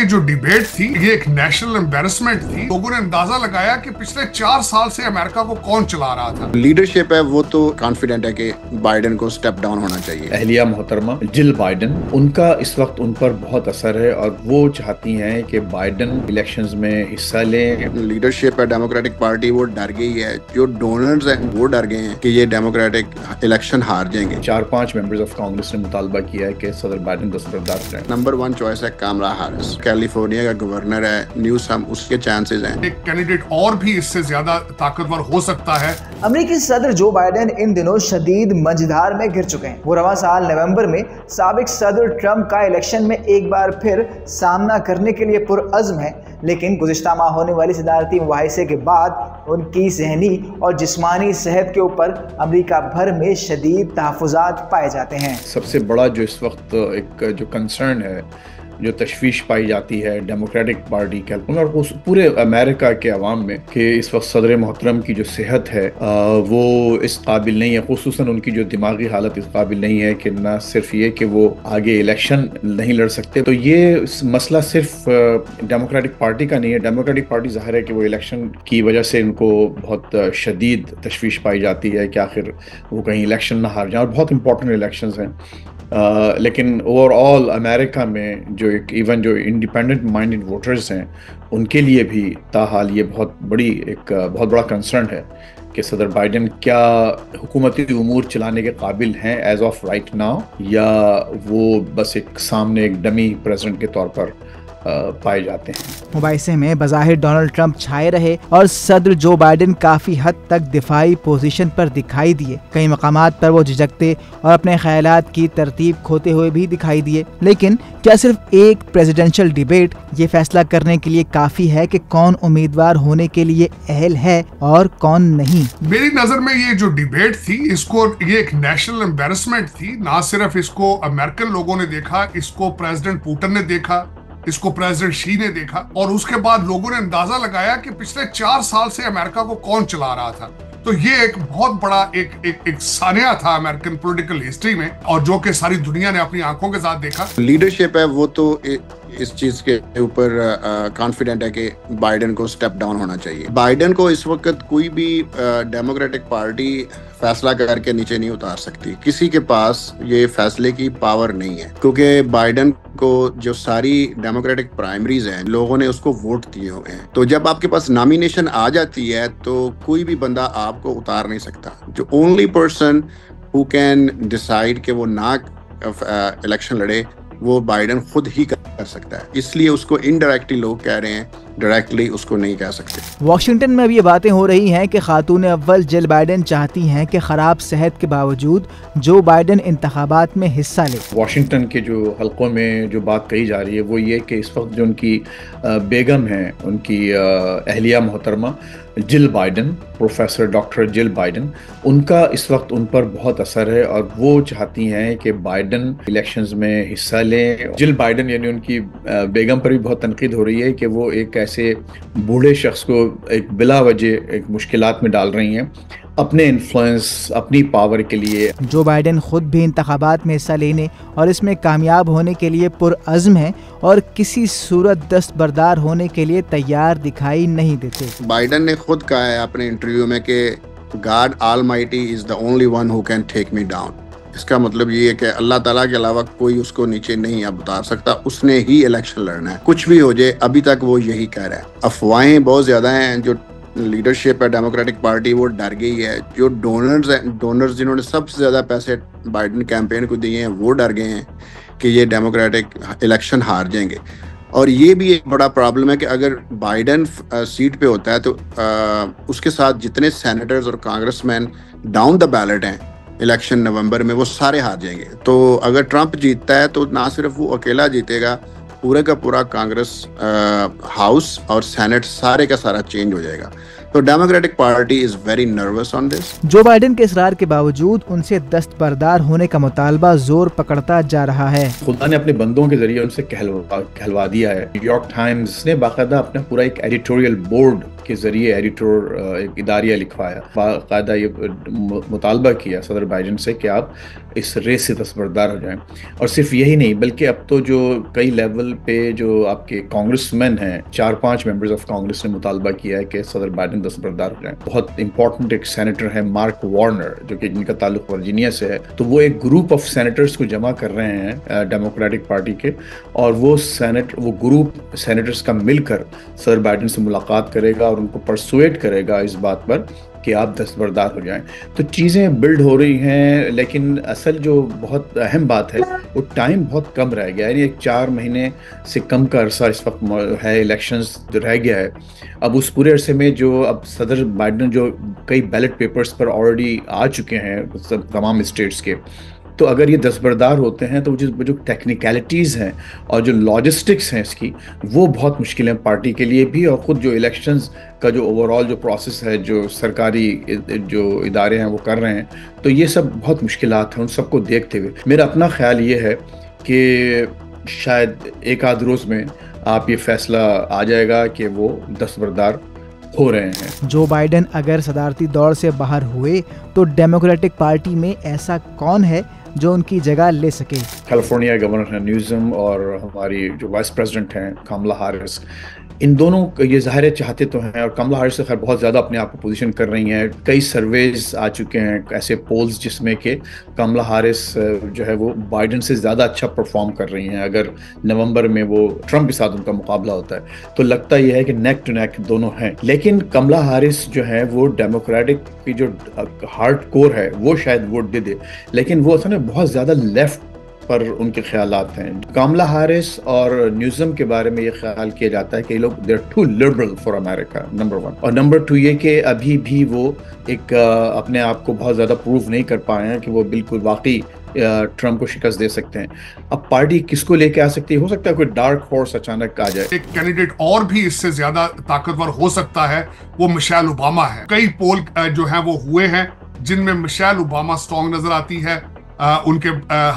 जो डिबेट थी ये एक नेशनल एम्बेरसमेंट थी। लोगों ने अंदाजा लगाया कि पिछले 4 साल से अमेरिका को कौन चला रहा था। लीडरशिप है वो तो कॉन्फिडेंट है कि बाइडेन को स्टेप डाउन होना चाहिए। अहलिया मोहतरमा जिल बाइडेन, उनका इस वक्त उन पर बहुत असर है और वो चाहती हैं कि बाइडेन इलेक्शंस में हिस्सा लें। लीडरशिप है डेमोक्रेटिक पार्टी वो डर गई है, जो डोनर्स हैं वो डर गए हैं कि ये डेमोक्रेटिक इलेक्शन हार जाएंगे। 4-5 मेंबर्स ऑफ कांग्रेस ने मुतालबा किया है कि सदर बाइडेन दस्तबरदार करें। नंबर 1 चॉइस है कामला हैरिस, कैलिफोर्निया का गवर्नर है, न्यूसम, उसके चांसेस हैं। एक कैंडिडेट और भी इससे ज्यादा ताकतवर हो सकता है। अमेरिकी सदर जो बाइडेन इन दिनों शदीद मझधार में घिर चुके हैं। वो रवां साल नवंबर में साबिक सदर ट्रंप का इलेक्शन में एक बार फिर सामना करने के लिए पुरअज़्म है, लेकिन गुज़िश्ता माह होने वाली सदारती मुबाहिसे के बाद उनकी ज़हनी और जिस्मानी सेहत के ऊपर अमेरिका भर में शदीद तहफ़्फ़ुज़ात पाए जाते हैं। सबसे बड़ा जो इस वक्त एक जो कंसर्न है, जो तशवीश पाई जाती है डेमोक्रेटिक पार्टी के और उस पूरे अमेरिका के अवाम में कि इस वक्त सदर मोहतरम की जो सेहत है वो इस काबिल नहीं है, खुसूसन उनकी जो दिमागी हालत इस काबिल नहीं है कि ना सिर्फ ये कि वो आगे इलेक्शन नहीं लड़ सकते। तो ये मसला सिर्फ डेमोक्रेटिक पार्टी का नहीं है। डेमोक्रेटिक पार्टी ज़ाहिर है कि वो इलेक्शन की वजह से इनको बहुत शदीद तशवीश पाई जाती है कि आखिर वो कहीं इलेक्शन ना हार जाए, और बहुत इंपॉर्टेंट इलेक्शंस हैं। लेकिन ओवरऑल अमेरिका में जो एक इवन जो इंडिपेंडेंट माइंडेड वोटर्स हैं उनके लिए भी ताहाल ये बहुत बड़ा कंसर्न है कि सदर बाइडेन क्या हुकूमती उमूर चलाने के काबिल हैं एज ऑफ राइट नाउ, या वो बस एक सामने एक डमी प्रेसिडेंट के तौर पर पाए जाते हैं। मुबाहिसे में बज़ाहिर डोनाल्ड ट्रंप छाए रहे और सदर जो बाइडेन काफी हद तक दिफाई पोजीशन पर दिखाई दिए। कई मकामात पर वो झिझकते और अपने ख्यालात की तरतीब खोते हुए भी दिखाई दिए। लेकिन क्या सिर्फ एक प्रेसिडेंशियल डिबेट ये फैसला करने के लिए काफी है कि कौन उम्मीदवार होने के लिए अहल है और कौन नहीं? मेरी नजर में ये जो डिबेट थी ये एक नेशनल एम्बेरसमेंट थी। ना सिर्फ इसको अमेरिकन लोगों ने देखा, इसको प्रेसिडेंट पुतिन ने देखा, इसको प्रेसिडेंट शी ने देखा, और उसके बाद लोगों ने अंदाजा लगाया कि पिछले 4 साल से अमेरिका को कौन चला रहा था। तो ये एक बहुत बड़ा एक सानिया था अमेरिकन पॉलिटिकल हिस्ट्री में, और जो कि सारी दुनिया ने अपनी आंखों के साथ देखा। लीडरशिप है वो तो इस चीज के ऊपर कॉन्फिडेंट है कि बाइडेन को स्टेप डाउन होना चाहिए। बाइडेन को इस वक्त कोई भी डेमोक्रेटिक पार्टी फैसला करके नीचे नहीं उतार सकती। किसी के पास ये फैसले की पावर नहीं है, क्योंकि बाइडेन को जो सारी डेमोक्रेटिक प्राइमरीज हैं लोगों ने उसको वोट दिए हुए हैं। तो जब आपके पास नॉमिनेशन आ जाती है तो कोई भी बंदा आपको उतार नहीं सकता। जो only person who can decide कि वो ना इलेक्शन लड़े वो बाइडेन खुद ही कर सकता है। इसलिए उसको इनडायरेक्टली लोग कह रहे हैं, डायरेक्टली उसको नहीं कह सकते। वाशिंगटन में भी ये बातें हो रही हैं कि खातून अव्वल जिल बाइडेन चाहती हैं कि खराब सेहत के बावजूद जो बाइडेन इंतखाबात में हिस्सा ले। वाशिंगटन के जो हलकों में जो बात कही जा रही है वो ये कि इस वक्त जो उनकी बेगम है, उनकी अहलिया मोहतरमा Jill Biden, professor doctor Jill Biden, उनका इस वक्त उन पर बहुत असर है और वो चाहती हैं कि बाइडेन इलेक्शंस में हिस्सा लें। जिल बाइडेन यानी उनकी बेगम पर भी बहुत तनकीद हो रही है कि वो एक ऐसे बूढ़े शख्स को एक बिला वजह एक मुश्किलात में डाल रही हैं अपने इन्फ्लुएंस, अपनी पावर के लिए। जो बाइडेन खुद भी इंतखाबात में हिस्सा लेने और इसमें कामयाब होने के लिए पुरअज़्म है और किसी सूरत दस्तबरदार होने के लिए तैयार दिखाई नहीं देते। बाइडेन ने खुद कहा है अपने इंटरव्यू में कि God almighty is the only one who can take me down. इसका मतलब ये है कि अल्लाह ताला के अलावा कोई उसको नीचे नहीं अब उतार सकता, उसने ही इलेक्शन लड़ना है, कुछ भी हो जाए। अभी तक वो यही कह रहा है। अफवाहें बहुत ज्यादा हैं। जो लीडरशिप है डेमोक्रेटिक पार्टी वो डर गई है। जो डोनर्स जिन्होंने सबसे ज्यादा पैसे बाइडेन कैंपेन को दिए हैं वो डर गए हैं कि ये डेमोक्रेटिक इलेक्शन हार जाएंगे। और ये भी एक बड़ा प्रॉब्लम है कि अगर बाइडेन सीट पे होता है तो उसके साथ जितने सेनेटर्स और कांग्रेसमैन डाउन द बैलेट हैं इलेक्शन नवंबर में वो सारे हार जाएंगे। तो अगर ट्रंप जीतता है तो ना सिर्फ वो अकेला जीतेगा, पूरे का पूरा कांग्रेस हाउस और सेनेट सारे का सारा चेंज हो जाएगा। तो democratic party is very nervous on this. Joe Biden के इसरार के बावजूद उनसे दस्तबरदार होने का मुतालबा जोर पकड़ता जा रहा है। खुदा ने अपने बंदों के जरिए उनसे कहलवा दिया है। न्यूयॉर्क टाइम्स ने बाकायदा अपना पूरा एक एडिटोरियल बोर्ड کے ذریعے ایڈیٹور ایک اداریہ لکھوایا، باقاعدہ یہ مطالبہ کیا صدر بائیڈن سے کہ آپ اس ریس سے دستبردار ہو جائیں. اور صرف یہی نہیں بلکہ اب تو جو کئی لیول پہ جو آپ کے کانگریس مین ہیں، 4-5 ممبرز آف کانگریس نے مطالبہ کیا ہے کہ صدر بائیڈن دستبردار ہو جائیں. بہت امپورٹنٹ ایک سینیٹر ہے مارک وارنر، جو کہ جن کا تعلق ورجینیا سے ہے، تو وہ ایک گروپ آف سینیٹرز کو جمع کر رہے ہیں ڈیموکریٹک پارٹی کے، اور وہ گروپ سینیٹرز کا مل کر صدر بائیڈن سے ملاقات کرے گا اور ان کو پرسویٹ کرے گا اس بات پر کہ آپ دستبردار ہو جائیں. تو چیزیں بلڈ ہو رہی ہیں، لیکن اصل جو بہت اہم بات ہے وہ ٹائم بہت کم رہ گیا ہے. یعنی 4 مہینے سے کم کا عرصہ اس وقت ہے، الیکشنز رہ گیا ہے. اب اس پورے عرصے میں جو اب صدر بائیڈن جو کئی بیلٹ پیپرز پر آلریڈی آ چکے ہیں تمام اسٹیٹس کے، تو اگر یہ دستبردار ہوتے ہیں تو جو ٹیکنیکلٹیز ہیں اور جو لاجسٹکس ہیں اس کی، وہ بہت مشکل ہیں پارٹی کے لیے بھی، اور خود جو الیکشنز کا جو اوورآل جو پروسیس ہے جو سرکاری جو ادارے ہیں وہ کر رہے ہیں، تو یہ سب بہت مشکلات ہیں. ان سب کو دیکھتے ہوئے میرا اپنا خیال یہ ہے کہ شاید ایک آدھ روز میں آپ یہ فیصلہ آ جائے گا کہ وہ دستبردار ہو رہے ہیں. جو بائیڈن اگر صدارتی دوڑ سے باہر ہوئے تو ڈیموکریٹک پارٹی میں ایسا کون ہے جو ان کی جگہ لے سکے؟ کیلیفورنیا گورنر ہیں نیوزم اور ہماری جو وائس پریزیڈنٹ ہیں کاملا ہیرس، ان دونوں یہ ظاہر چاہتے تو ہیں، اور کاملا ہیرس سے خیر بہت زیادہ اپنے آپ کو پوزیشن کر رہی ہیں. کئی سرویز آ چکے ہیں ایسے پولز جس میں کہ کاملا ہیرس جو ہے وہ بائیڈن سے زیادہ اچھا پرفارم کر رہی ہیں. اگر نومبر میں وہ ٹرمپ کے ساتھ ان کا مقابلہ ہوتا ہے تو لگتا یہ ہے کہ نیک ٹو نیک دونوں ہیں. لیکن کاملا ہیرس جو ہے وہ ڈیموکریٹک کی جو ہارڈ کور ہے وہ شاید ووٹ دے دے، لیکن وہ اصل میں بہت زیادہ لیفٹ پر ان کے خیالات ہیں. کاملا ہیرس اور نیوزم کے بارے میں یہ خیال کیا جاتا ہے کہ یہ لوگ they are too liberal for America, number 1، اور نمبر 2 یہ کہ ابھی بھی وہ ایک اپنے آپ کو بہت زیادہ پروف نہیں کر پائے ہیں کہ وہ بالکل واقعی ٹرمپ کو شکست دے سکتے ہیں. اب پارٹی کس کو لے کے آ سکتی ہے؟ ہو سکتا ہے کوئی ڈارک ہارس اچانک آ جائے. ایک کینڈیڈیٹ اور بھی اس سے زیادہ طاقتور ہو سکتا ہے، وہ مشیل اوباما ہے. کئی پول جو ہیں وہ ہوئے ہیں جن میں مشیل اوباما سٹرونگ نظر آتی ہے. ان کے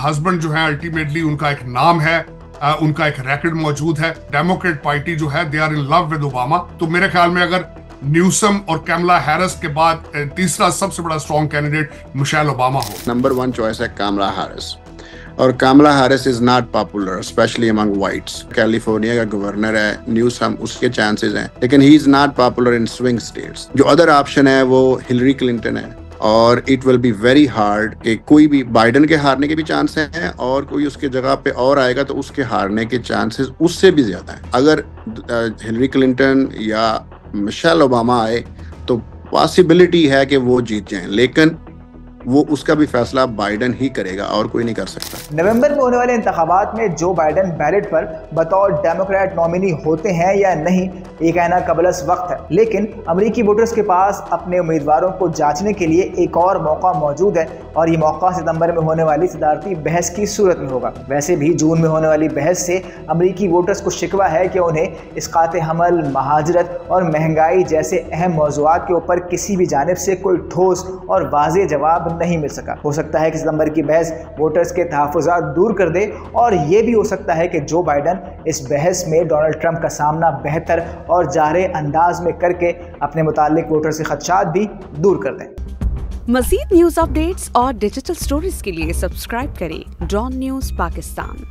ہسبینڈ جو ہیں الٹیمیٹلی ان کا ایک نام ہے، ان کا ایک ریکارڈ موجود ہے. ڈیموکریٹ پارٹی جو ہے they are in love with Obama. تو میرے خیال میں اگر نیوسم اور کیملا ہیرس کے بعد تیسرا سب سے بڑا سٹرونگ کینڈیڈیٹ مشیل اوباما ہو. نمبر 1 چوائس ہے کاملا ہیرس، اور Kamala Harris is not popular especially among whites. California کا گورنر ہے نیوسم، اس کے چانسز ہیں، لیکن he is not popular in swing states. جو ادر آپشن ہے وہ ہلری کلنٹن ہے، اور it will be very hard کہ کوئی بھی بائیڈن کے ہارنے کے بھی چانس ہیں، اور کوئی اس کے جگہ پہ اور آئے گا تو اس کے ہارنے کے چانسز اس سے بھی زیادہ ہیں. اگر ہلری کلنٹن یا مشیل اوباما آئے تو پاسبلٹی ہے کہ وہ جیت جائیں، لیکن وہ اس کا بھی فیصلہ بائیڈن ہی کرے گا اور کوئی نہیں کر سکتا. نومبر میں ہونے والے انتخابات میں جو بائیڈن بیلٹ پر بطور ڈیموکریٹ نومینی ہوتے ہیں یا نہیں یہ کہنا قبل از وقت ہے، لیکن امریکی ووٹرز کے پاس اپنے امیدواروں کو جانچنے کے لیے ایک اور موقع موجود ہے، اور یہ موقع ستمبر میں ہونے والی صدارتی بحث کی صورت میں ہوگا. ویسے بھی جون میں ہونے والی بحث سے امریکی ووٹرز کو شکوہ ہے کہ انہیں اسقاط حمل، مہاجرت اور مہنگائی جیسے اہم موضوعات کے اوپر کسی بھی جانب سے کوئی ٹھوس اور واضح جواب نہیں مل سکا. ہو سکتا ہے کہ ستمبر کی بحث ووٹرز کے تحفظات دور کر دے، اور یہ بھی ہو سکتا ہے کہ جو بائیڈن اس بحث میں ڈونلڈ ٹرمپ کا سامنا بہتر اور جارح انداز میں کر کے اپنے متعلق ووٹرز کے خدشات بھی دور کر دیں. مزید نیوز اپ ڈیٹس اور ڈیجیٹل سٹوریز کے لیے سبسکرائب کریں ڈان نیوز پاکستان.